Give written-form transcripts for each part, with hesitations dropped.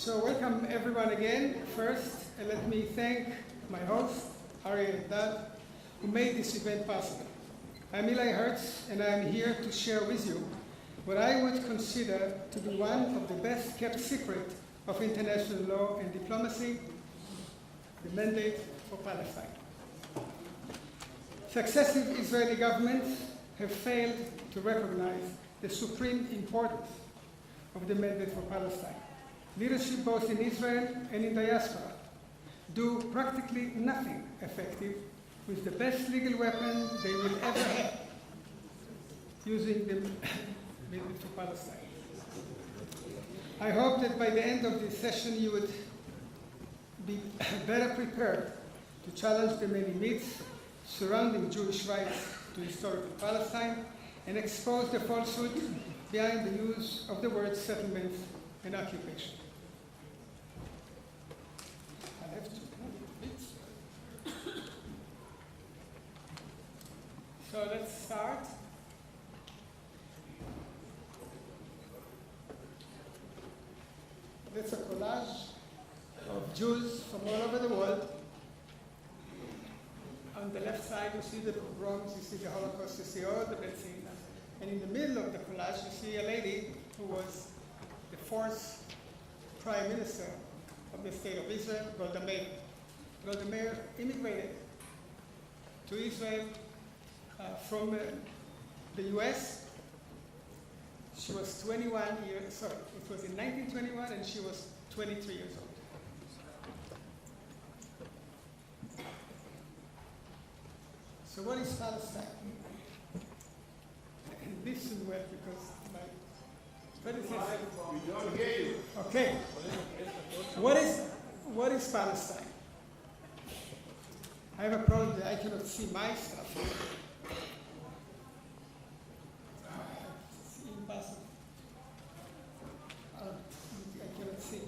So welcome everyone again. First, let me thank my host, Ari and Dad, who made this event possible. I'm Eli Hertz, and I'm here to share with you what I would consider to be one of the best kept secret of international law and diplomacy, the mandate for Palestine. Successive Israeli governments have failed to recognize the supreme importance of the mandate for Palestine. Leadership both in Israel and in diaspora do practically nothing effective with the best legal weapon they will ever have, using the mandate for Palestine. I hope that by the end of this session you would be better prepared to challenge the many myths surrounding Jewish rights to historical Palestine and expose the falsehood behind the use of the words settlements and occupation. I have to move a bit. So let's start. That's a collage of Jews from all over the world. On the left side, you see the pogroms, you see the Holocaust, you see all the bad things. And in the middle of the collage, you see a lady who was the fourth prime minister of the state of Israel, Golda Meir. Golda Meir immigrated to Israel from the US. She was 21 years, sorry, it was in 1921, and she was 23 years old. So what is Palestine? Listen well, because my predecessor. We don't hear you. Okay. What is Palestine? I have a problem that I cannot see my stuff. It's impossible. I cannot see.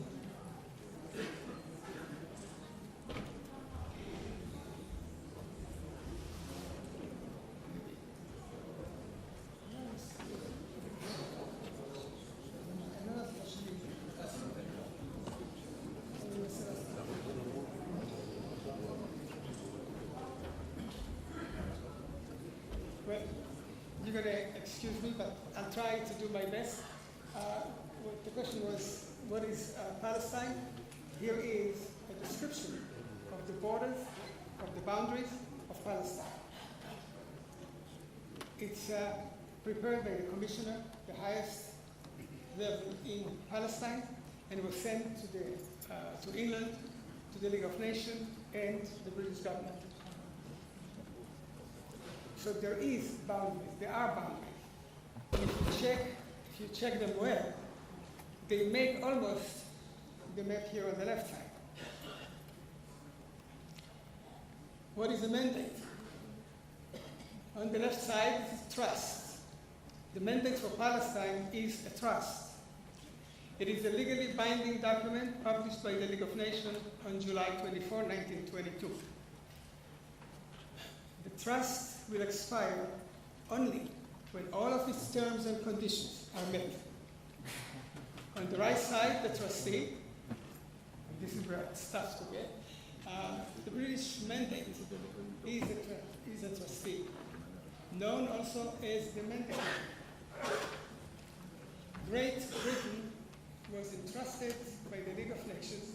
Well, you're going to excuse me, but I'll try to do my best. The question was, what is Palestine? Here is a description of the borders, of the boundaries of Palestine. It's prepared by the commissioner, the highest level in Palestine, and was sent to England, to the League of Nations, and the British government. So there is boundaries, there are boundaries. If you check them well, they make almost the map here on the left side. What is the mandate? On the left side is trust. The mandate for Palestine is a trust. It is a legally binding document published by the League of Nations on July 24, 1922. The trust will expire only when all of its terms and conditions are met. On the right side, the trustee, and this is where it's tough to get, the British mandate is a trustee, known also as the mandate. Great Britain was entrusted by the League of Nations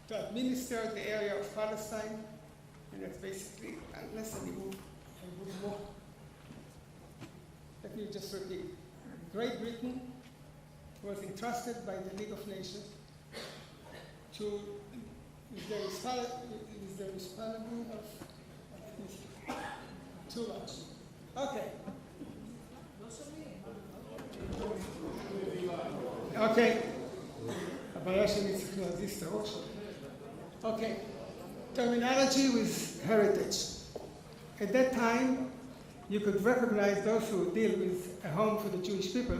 to administer the area of Palestine, and that's basically, unless I move more. Let me just repeat. Great Britain was entrusted by the League of Nations to, is the responsible of too much. Okay. Okay. הבעיה שלי צריך להזיז את הראש. Okay. Terminology with heritage. At that time, you could recognize those who deal with a home for the Jewish people.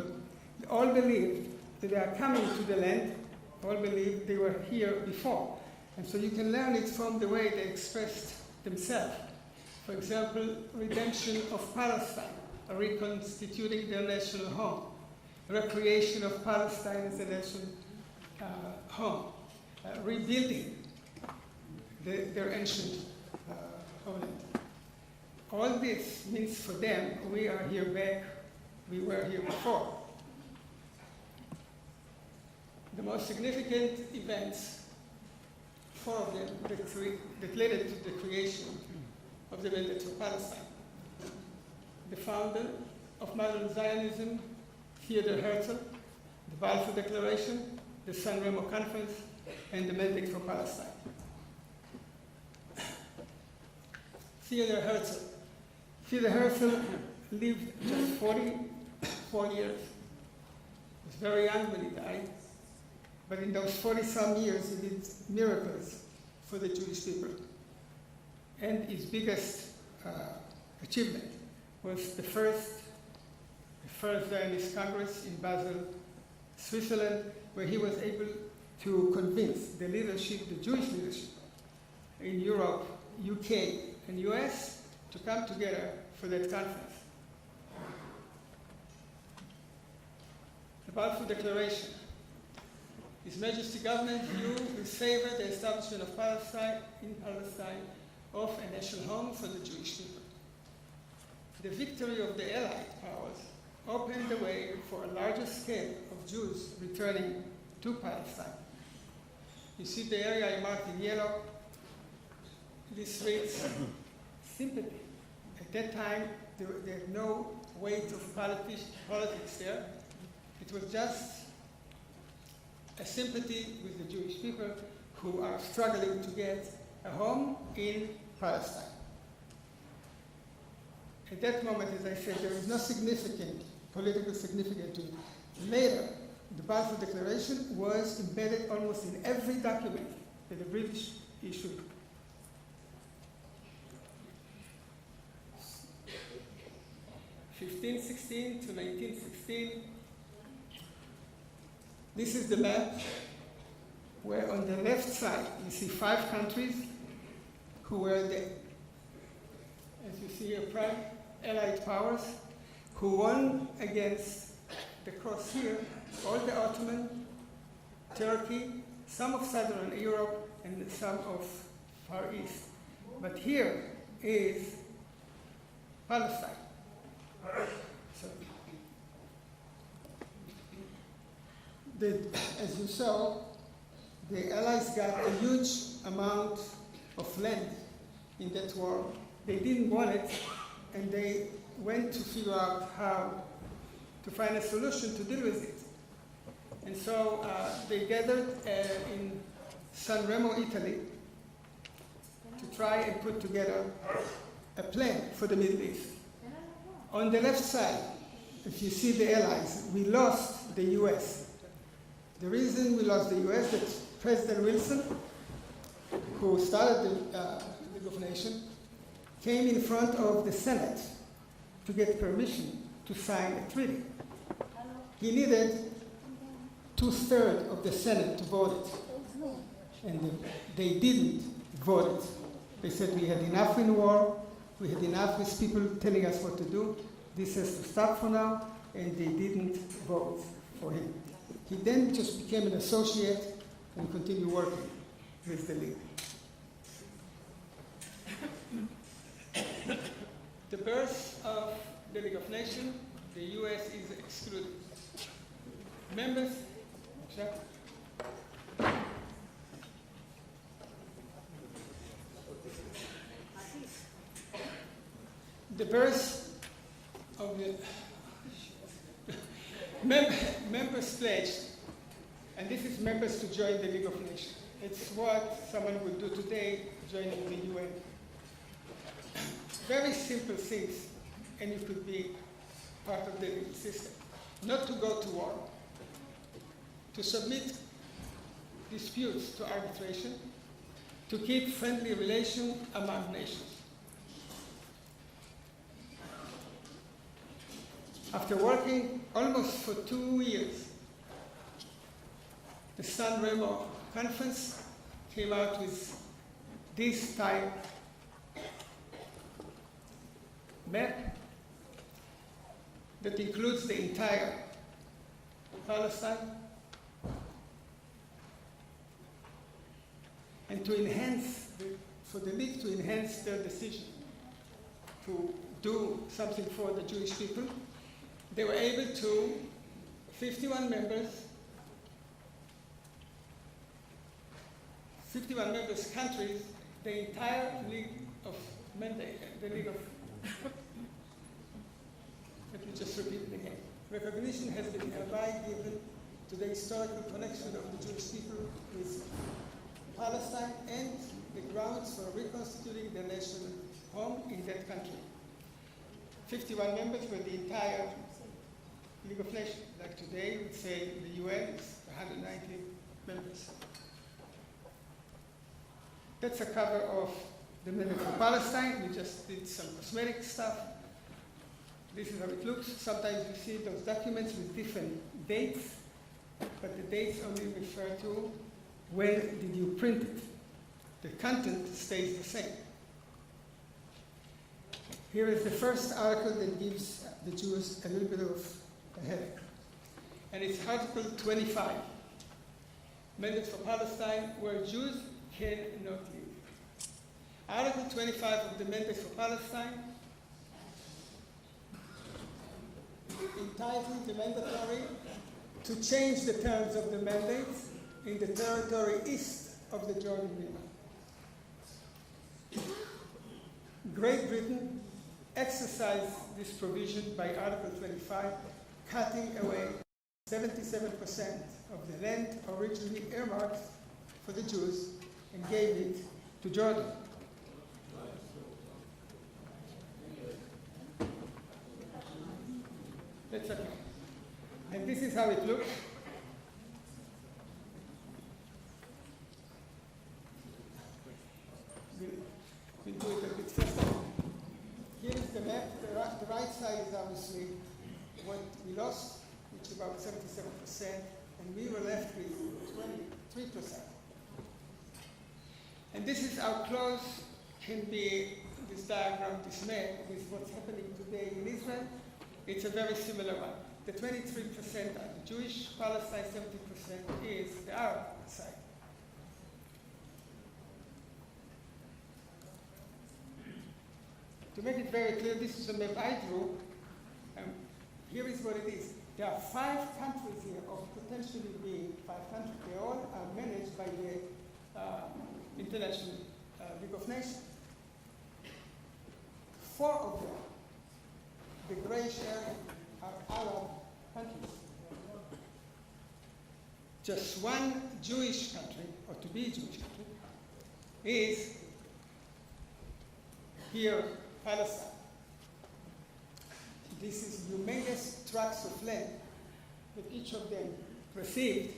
They all believed that they are coming to the land, all believed they were here before. And so you can learn it from the way they expressed themselves. For example, redemption of Palestine, reconstituting their national home. recreation of Palestine as a nation home, rebuilding their ancient homeland. All this means for them, we are here back, we were here before. The most significant events, four of them, that led to the creation of the Mandate for Palestine. The founder of modern Zionism, Theodor Herzl, the Balfour Declaration, the San Remo Conference, and the Mandate for Palestine. Theodor Herzl. Theodor Herzl lived just 44 years. He was very young when he died, but in those 40-some years he did miracles for the Jewish people. And his biggest achievement was the first Zionist Congress in Basel, Switzerland, where he was able to convince the leadership, the Jewish leadership in Europe, UK, and US to come together for that conference. The Balfour Declaration. His Majesty's government view will favor the establishment of Palestine of a national home for the Jewish people. The victory of the Allied powers opened the way for a larger scale of Jews returning to Palestine. You see the area I marked in yellow. This reads sympathy. At that time, there had no weight of politics there. It was just a sympathy with the Jewish people who are struggling to get a home in Palestine. At that moment, as I said, there is no significant political significance to it. Later, the Balfour Declaration was embedded almost in every document that the British issued. (1516 to 1916). This is the map where on the left side you see 5 countries who were the, as you see here, prime Allied powers who won against the cross here, all the Ottoman, Turkey, some of Southern Europe, and some of Far East. But here is Palestine. So, as you saw, the Allies got a huge amount of land in that war. They didn't want it, and they went to figure out how to find a solution to deal with it. And so they gathered in San Remo, Italy, to try and put together a plan for the Middle East. On the left side, if you see the Allies, we lost the US. The reason we lost the US is that President Wilson, who started the League of Nations, came in front of the Senate to get permission to sign a treaty. He needed 2/3 of the Senate to vote it. And they didn't vote it. They said we had enough in war, we had enough with people telling us what to do. This has to stop for now, and they didn't vote for him. He then just became an associate and continued working with the League. The birth of the League of Nations, the US is excluded. Members, the birth of the members pledged, and this is members to join the League of Nations. It's what someone would do today, joining the UN. Very simple things, and you could be part of the legal system. Not to go to war, to submit disputes to arbitration, to keep friendly relations among nations. After working almost for 2 years, the San Remo Conference came out with this type map that includes the entire Palestine, and to enhance, for the League to enhance their decision to do something for the Jewish people, they were able to, 51 members countries, the entire League of Mandate, the League of, let me just repeat it again. Recognition has been hereby given to the historical connection of the Jewish people with Palestine and the grounds for reconstituting the nation home in that country. 51 members were the entire League of Nations. Like today, we'd say the UN is 190 members. That's a cover of the Mandate for Palestine. We just did some cosmetic stuff. This is how it looks. Sometimes you see those documents with different dates, but the dates only refer to when did you print it. The content stays the same. Here is the first article that gives the Jews a little bit of a headache. And it's Article 25, Mandate for Palestine, where Jews cannot live. Article 25 of the Mandate for Palestine, entitled the mandatory to change the terms of the mandate in the territory east of the Jordan River. Great Britain exercised this provision by Article 25, cutting away 77% of the land originally earmarked for the Jews and gave it to Jordan. That's okay. And this is how it looks. We'll do it a bit faster. Here is the map. The right side is obviously what we lost, which is about 77%, and we were left with 23%. And this is how close can be this diagram, this map, with what's happening today in Israel. It's a very similar one. The 23% are the Jewish, Palestine 70% is the Arab side. To make it very clear, this is a map I drew. Here is what it is. There are 5 countries here, of potentially being 5 countries. They all are managed by the International League of Nations. 4 of them, the grayish area, are Arab countries. Just one Jewish country, or to be a Jewish country, is here, Palestine. This is humongous tracts of land that each of them received.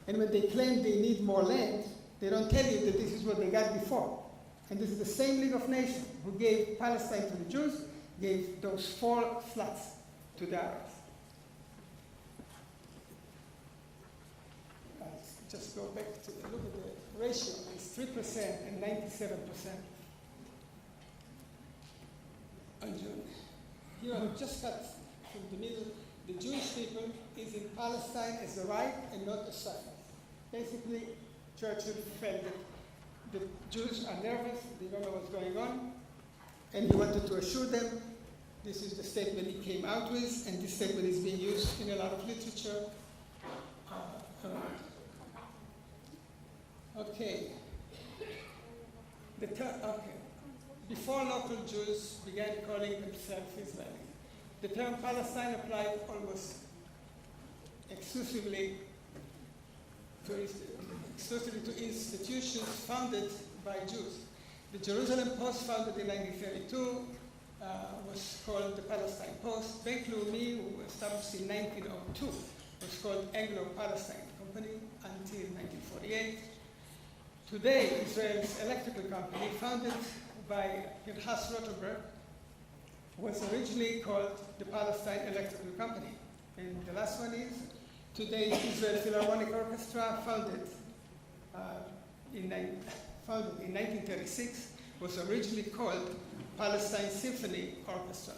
And when they claim they need more land, they don't tell you that this is what they got before. And this is the same League of Nations who gave Palestine to the Jews, gave those 4 slots to the Arabs. Just go back to look at the ratio. It's 3% and 97%. On June. Here I've just cut from the middle. The Jewish people is in Palestine as a right and not a suffer. Basically, Churchill felt that the Jews are nervous, they don't know what's going on, and he wanted to assure them. This is the statement he came out with, and this statement is being used in a lot of literature. Okay. Before local Jews began calling themselves Israeli, the term Palestine applied almost exclusively to institutions founded by Jews. The Jerusalem Post, founded in 1932, was called the Palestine Post. Bank Leumi, established in 1902, was called Anglo-Palestine Company until 1948. Today, Israel's electrical company, founded by Pinchas Rothenberg, was originally called the Palestine Electrical Company. And the last one is today's Israel Philharmonic Orchestra, founded in 1936, was originally called Palestine Symphony Orchestra.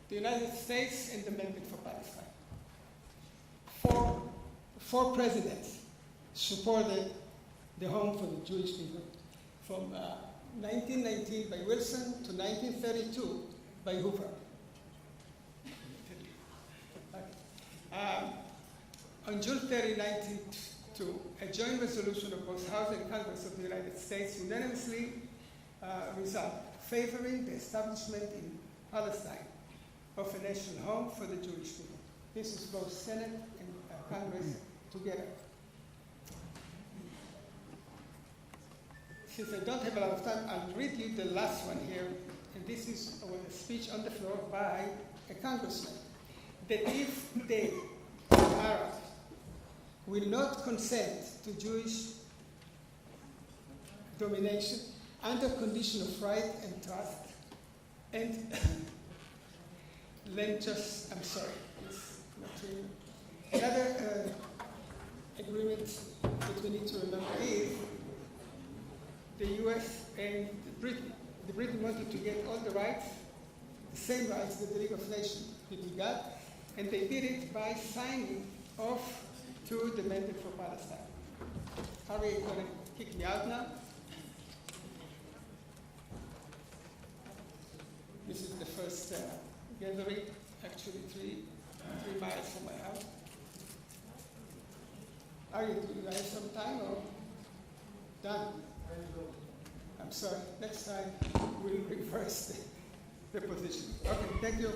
the United States and the mandate for Palestine. Four presidents supported the home for the Jewish people, from 1919 by Wilson to 1932 by Hoover. On June 30, 1992, a joint resolution of both House and Congress of the United States unanimously resolved favoring the establishment in Palestine of a national home for the Jewish people. This is both Senate and Congress together. Since I don't have a lot of time, I'll read you the last one here, and this is a speech on the floor by a congressman, that if they, Arabs, will not consent to Jewish domination under condition of right and trust, and then just, I'm sorry, it's not true. Another agreement that we need to remember is the US and Britain. The Britain wanted to get all the rights, the same rights that the League of Nations people got, and they did it by signing off to the mandate for Palestine. Harry is going to kick me out now. This is the first gathering, actually 3 miles from my house. Are you doing guys some time or done? I'm sorry, next time we'll reverse the position. Okay, thank you.